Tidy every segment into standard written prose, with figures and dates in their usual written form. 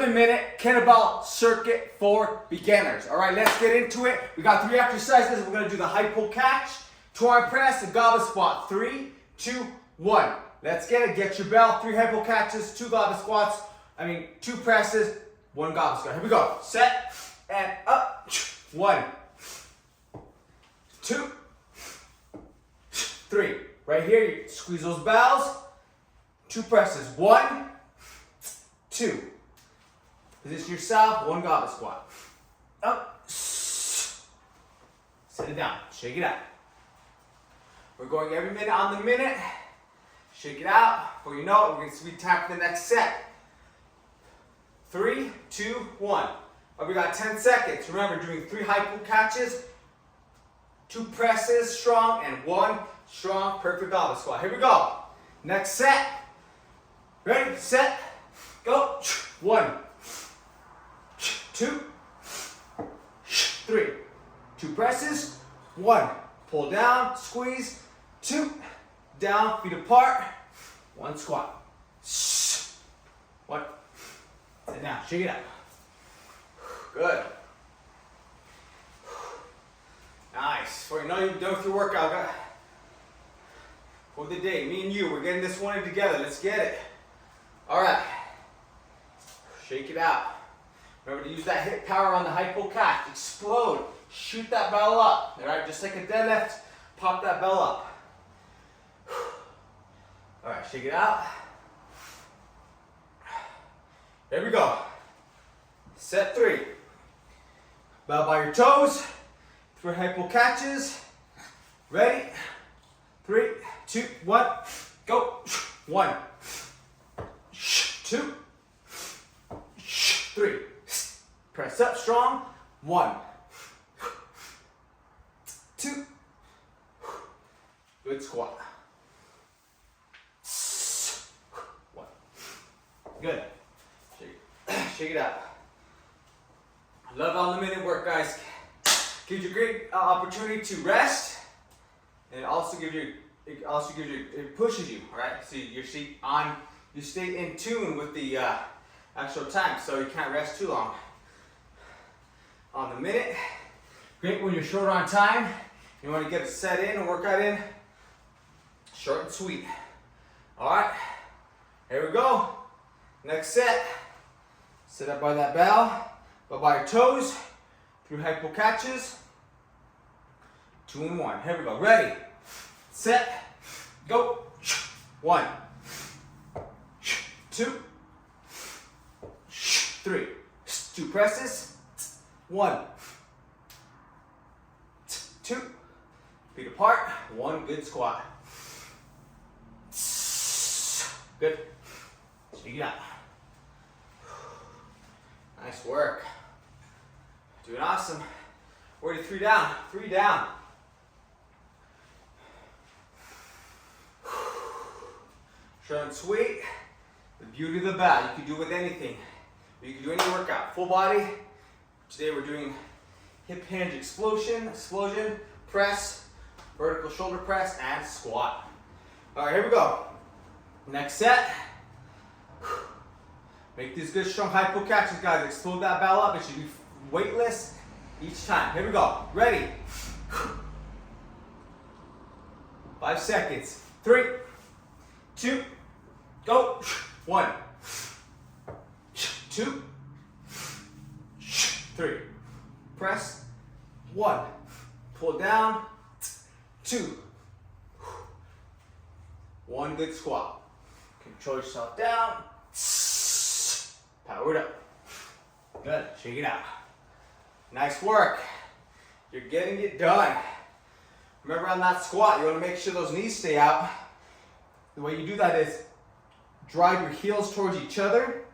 7-minute kettlebell circuit for beginners. All right, let's get into it. We got 3 exercises. We're gonna do the high pull catch, 2-arm press, and goblet squat. 3, 2, 1. Let's get it. Get your bell. 3 high pull catches, 2 goblet squats. 2 presses, 1 goblet squat. Here we go. Set and up. 1, 2, 3. Right here, you squeeze those bells. 2 presses. 1, 2. Position yourself. 1 goblet squat. Up. Set it down. Shake it out. We're going every minute on the minute. Shake it out. Before you know it, we're going to sweet time for the next set. 3, 2, 1. We got 10 seconds. Remember, doing 3 high pull catches, 2 presses strong, and 1 strong, perfect goblet squat. Here we go. Next set. Ready, set, go. 1, 2, 3. 2 presses. 1. Pull down, squeeze. 2. Down, feet apart. 1 squat. 1. Sit down, shake it out. Good. Nice. Before you know you're done with your workout, for the day, me and you, we're getting this one in together. Let's get it. All right. Shake it out. Remember to use that hip power on the high pull catch. Explode. Shoot that bell up. All right, just like a deadlift, pop that bell up. All right, shake it out. Here we go. Set 3. Bell by your toes. 3 high pull catches. Ready? 3, 2, 1. Go. 1, 2, 3. Press up strong. 1, 2. Good squat. 1. Good. Shake it out. Love on the minute work, guys. Gives you a great opportunity to rest, and it pushes you. All right, so you stay in tune with the actual time, so you can't rest too long. On the minute, great when you're short on time. You want to get a set in, a workout in, short and sweet. All right, here we go. Next set. Sit up by that bell, but by your toes. 3 high pull catches. 2 and 1. Here we go. Ready, set, go. 1, 2, 3. 2 presses. 1, 2. Feet apart. 1 good squat. Good. Shake it out. Nice work. Doing awesome. We're at 3 down. 3 down. Short and sweet. The beauty of the bell. You can do it with anything. You can do any workout. Full body. Today we're doing hip hinge explosion, press, vertical shoulder press, and squat. All right, here we go. Next set. Make these good strong high pull catches, guys. Explode that bell up. It should be weightless each time. Here we go. Ready? 5 seconds. 3, 2, go. 1, 2, 3. Press. 1. Pull down. 2. 1 good squat. Control yourself down. Power it up. Good. Shake it out. Nice work. You're getting it done. Remember on that squat, you want to make sure those knees stay out. The way you do that is drive your heels towards each other.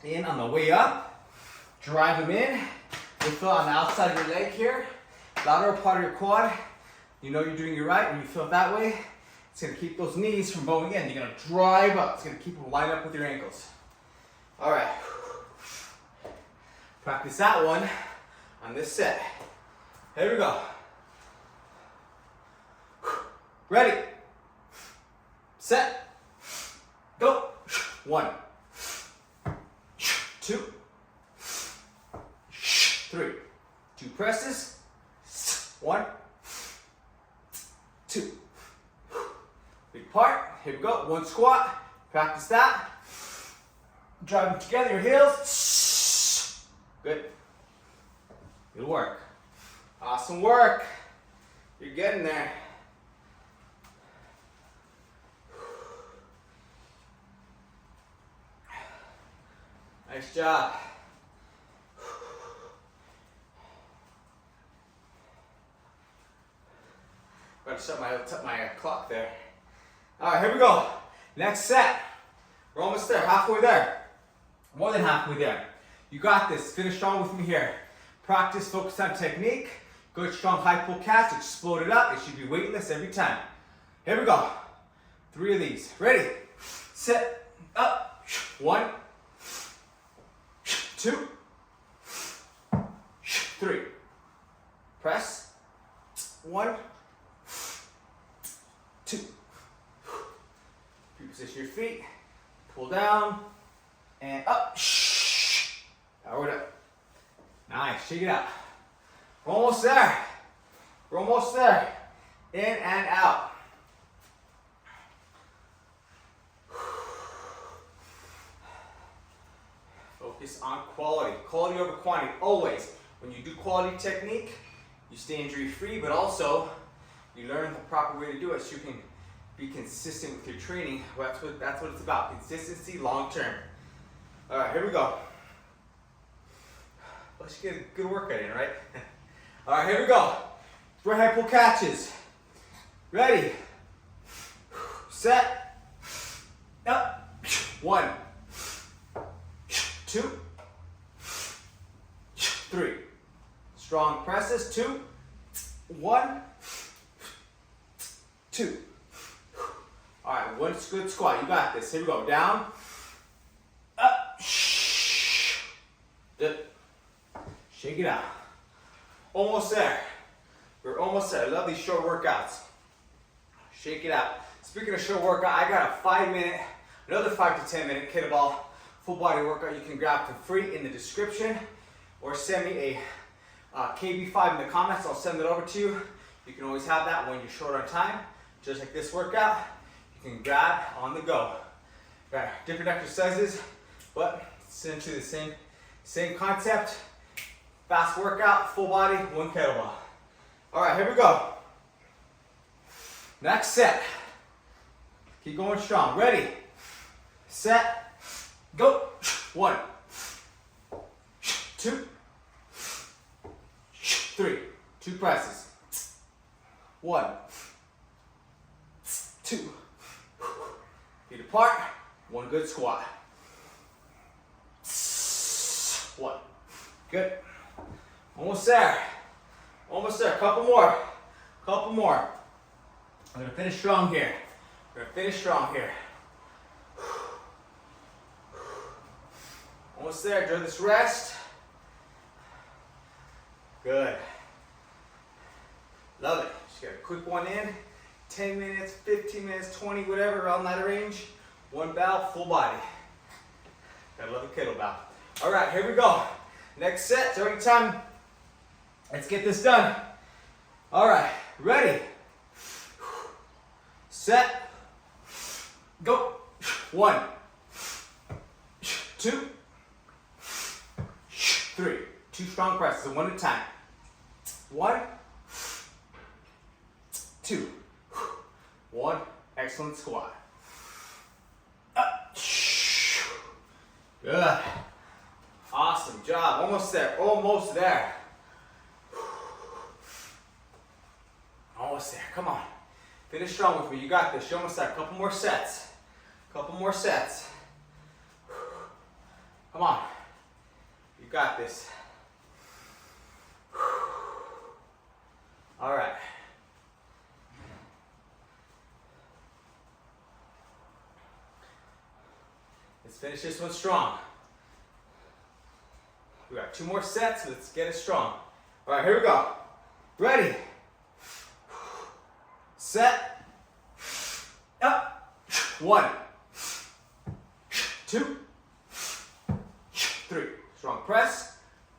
In on the way up. Drive them in. You feel on the outside of your leg here. Lateral part of your quad. You know you're doing it right when you feel it that way. It's going to keep those knees from bowing in. You're going to drive up. It's going to keep them lined up with your ankles. All right. Practice that one on this set. Here we go. Ready, set, go. 1, 2, 2, 3. 2 presses. 1, 2. Big part. Here we go. 1 squat. Practice that. Drive them together, your heels. Good. Good work. Awesome work. You're getting there. Nice job. Gotta set my clock there. All right, here we go. Next set. We're almost there, halfway there. More than halfway there. You got this. Finish strong with me here. Practice, focus on technique. Good, strong, high pull catch. Explode it up. It should be weightless every time. Here we go. 3 of these. Ready? Set. Up. 1, 2, 3. Press. 1, 2. Reposition your feet. Pull down. And up. Power it up. Nice. Shake it out. We're almost there. We're almost there. In and out. Focus on quality. Quality over quantity. Always. When you do quality technique, you stay injury free, but also you learn the proper way to do it so you can be consistent with your training. That's what it's about. Consistency long term. All right, here we go. Let's get a good workout in, right? All right, here we go. Right hand pull catches. Ready? Set. Up. 1, 2, 3. Strong presses. 2, 1, 2. All right, 1 good squat. You got this. Here we go. Down. Up. Good. Shake it out. Almost there. We're almost there. I love these short workouts. Shake it out. Speaking of short workout, I got a 5-minute, another 5 to 10 minute kettlebell full body workout you can grab for free in the description, or send me a KB5 in the comments. I'll send it over to you. You can always have that when you're short on time. Just like this workout, you can grab on the go. Got different exercises, but essentially the same concept. Fast workout, full body, 1 kettlebell. All right, here we go. Next set. Keep going strong. Ready, set, go. 1, 2, 3. 2 presses. 1, 2. Feet apart. 1 good squat. 1. Good. Almost there. Almost there. Couple more. Couple more. I'm going to finish strong here. We're going to finish strong here. Almost there. During this rest. Good. Love it. Just get a quick one in. 10 minutes, 15 minutes, 20, whatever, around that range. 1 bell, full body. Gotta love a kettlebell. All right, here we go. Next set. It's already time. Let's get this done. All right, ready, set, go. 1, 2, 3. 2 strong presses, 1 at a time. 1, 2, 1. Excellent squat. Up. Good. Awesome job. Almost there. Almost there. Almost there. Come on. Finish strong with me. You got this. Show almost there. Couple more sets. Couple more sets. Come on. You got this. All right. Let's finish this one strong. We got 2 more sets. Let's get it strong. All right, here we go. Ready. Set. Up. 1, 2, 3. Strong press.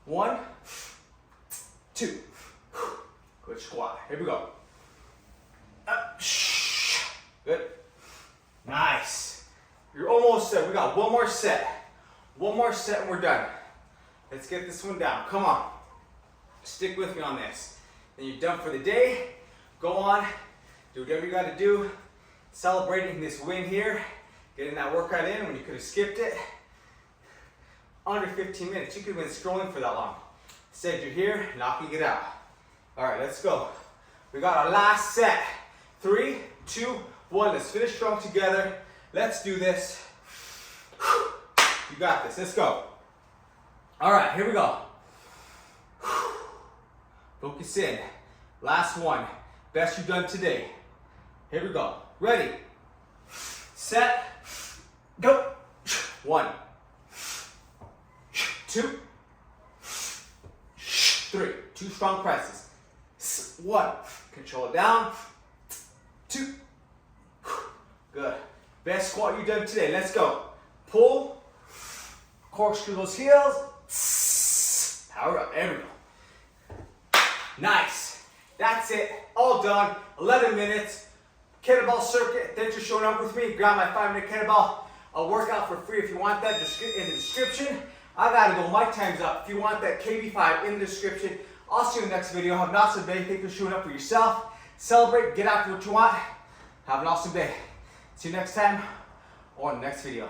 1, 2. Good squat. Here we go. Up. Good. Nice. You're almost there. We got one more set. One more set and we're done. Let's get this one down. Come on. Stick with me on this. Then you're done for the day. Go on. Do whatever you got to do. Celebrating this win here. Getting that workout in when you could have skipped it. Under 15 minutes. You could have been scrolling for that long. Instead, you're here, knocking it out. All right, let's go. We got our last set. 3, 2, 1. Let's finish strong together. Let's do this. You got this. Let's go. All right, here we go. Focus in. Last one. Best you've done today. Here we go. Ready. Set. Go. 1, 2, 3. 2 strong presses. 1. Control it down. 2. Good. Best squat you've done today. Let's go. Pull. Corkscrew those heels. Power up. There we go. Nice. That's it. All done. 11 minutes. Kettlebell circuit. Thanks for showing up with me. Grab my 5-minute kettlebell. I'll work out for free if you want that in the description. I gotta go. My time's up. If you want that KB5 in the description. I'll see you in the next video. Have an awesome day. Thank you for showing up for yourself. Celebrate. Get after what you want. Have an awesome day. See you next time or in the next video.